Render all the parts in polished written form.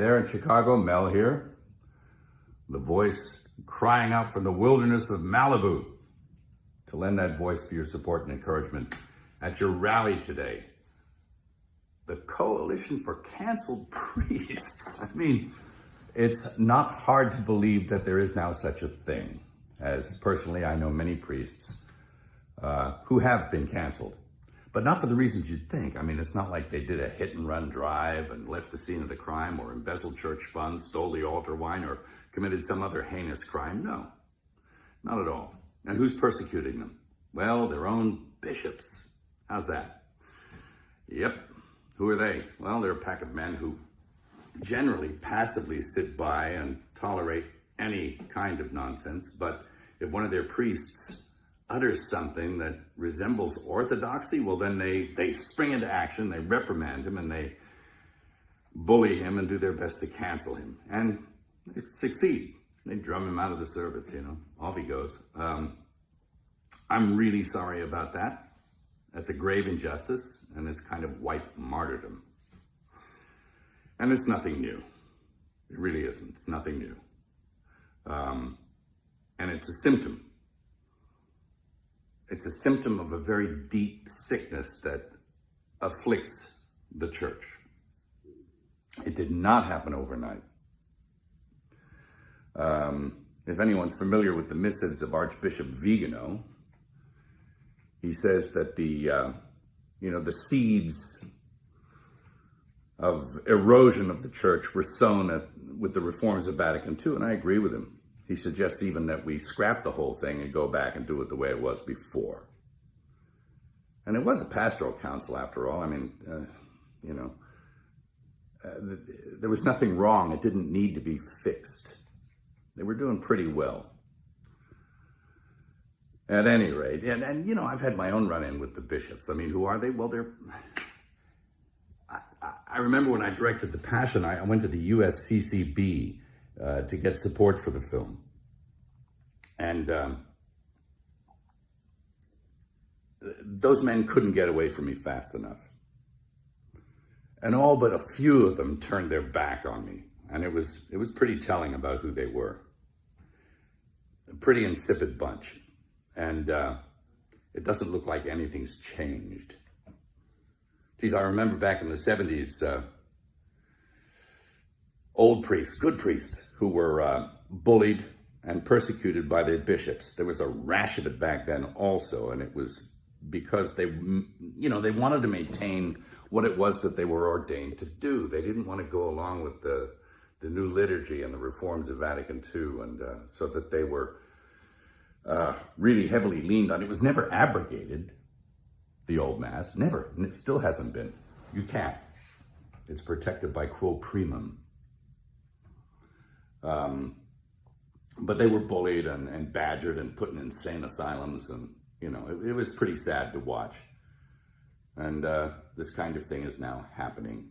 there in Chicago, Mel here. The voice crying out from the wilderness of Malibu to lend that voice for your support and encouragement at your rally today. The Coalition for Canceled Priests. I mean, it's not hard to believe that there is now such a thing, as personally I know many priests who have been canceled. But not for the reasons you'd think. I mean, it's not like they did a hit-and-run drive and left the scene of the crime or embezzled church funds, stole the altar wine, or committed some other heinous crime. No, not at all. And who's persecuting them? Well, their own bishops. How's that? Yep. Who are they? Well, they're a pack of men who generally passively sit by and tolerate any kind of nonsense. But if one of their priests utters something that resembles orthodoxy, well, then they spring into action, they reprimand him, and they bully him and do their best to cancel him. And they succeed. They drum him out of the service, you know. Off he goes. I'm really sorry about that. That's a grave injustice, and it's kind of white martyrdom. And it's nothing new. It really isn't. It's nothing new. And it's a symptom. It's a symptom of a very deep sickness that afflicts the church. It did not happen overnight. If anyone's familiar with the missives of Archbishop Vigano, he says that the seeds of erosion of the church were sown with the reforms of Vatican II, and I agree with him. He suggests even that we scrap the whole thing and go back and do it the way it was before. And it was a pastoral council after all. I mean, there was nothing wrong. It didn't need to be fixed. They were doing pretty well. At any rate, and I've had my own run-in with the bishops. I mean, who are they? Well, I remember when I directed The Passion, I went to the USCCB to get support for the film. And those men couldn't get away from me fast enough. And all but a few of them turned their back on me. And it was pretty telling about who they were. A pretty insipid bunch. And it doesn't look like anything's changed. Geez, I remember back in the 70s, old priests, good priests, who were bullied and persecuted by their bishops. There was a rash of it back then also, and it was because they wanted to maintain what it was that they were ordained to do. They didn't want to go along with the new liturgy and the reforms of Vatican II, and so that they were really heavily leaned on. It was never abrogated, the old Mass, never, and it still hasn't been. You can't. It's protected by quo primum. But they were bullied and badgered and put in insane asylums, and it was pretty sad to watch. And this kind of thing is now happening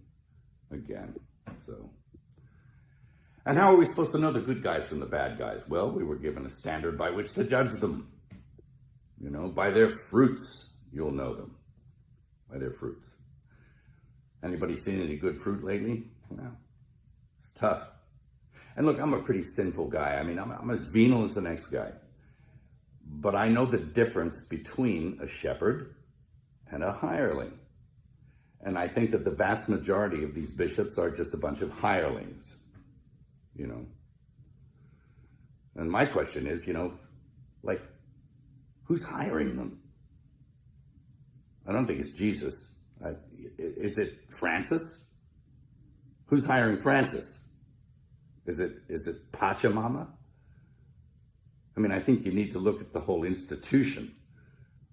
again. So, and how are we supposed to know the good guys from the bad guys? Well, we were given a standard by which to judge them. By their fruits, you'll know them. By their fruits. Anybody seen any good fruit lately? No. It's tough. And look, I'm a pretty sinful guy. I mean, I'm as venal as the next guy. But I know the difference between a shepherd and a hireling. And I think that the vast majority of these bishops are just a bunch of hirelings. And my question is, who's hiring them? I don't think it's Jesus. Is it Francis? Who's hiring Francis? Is it Pachamama? I mean, I think you need to look at the whole institution.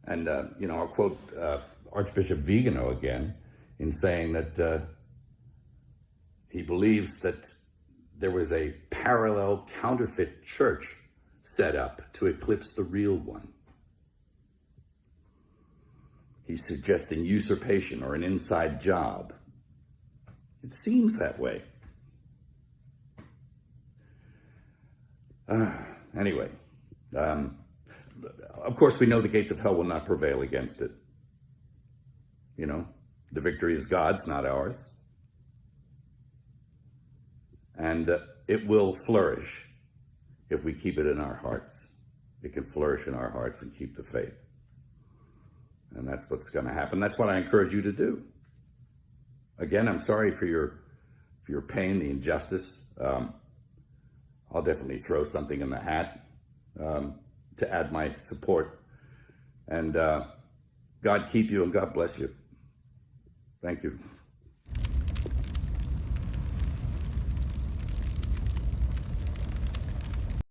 And, I'll quote Archbishop Vigano again in saying that he believes that there was a parallel counterfeit church set up to eclipse the real one. He's suggesting usurpation or an inside job. It seems that way. Anyway, of course, we know the gates of hell will not prevail against it. The victory is God's, not ours. And it will flourish if we keep it in our hearts. It can flourish in our hearts and keep the faith. And that's what's going to happen. That's what I encourage you to do. Again, I'm sorry for your pain, the injustice. I'll definitely throw something in the hat to add my support. And God keep you and God bless you. Thank you.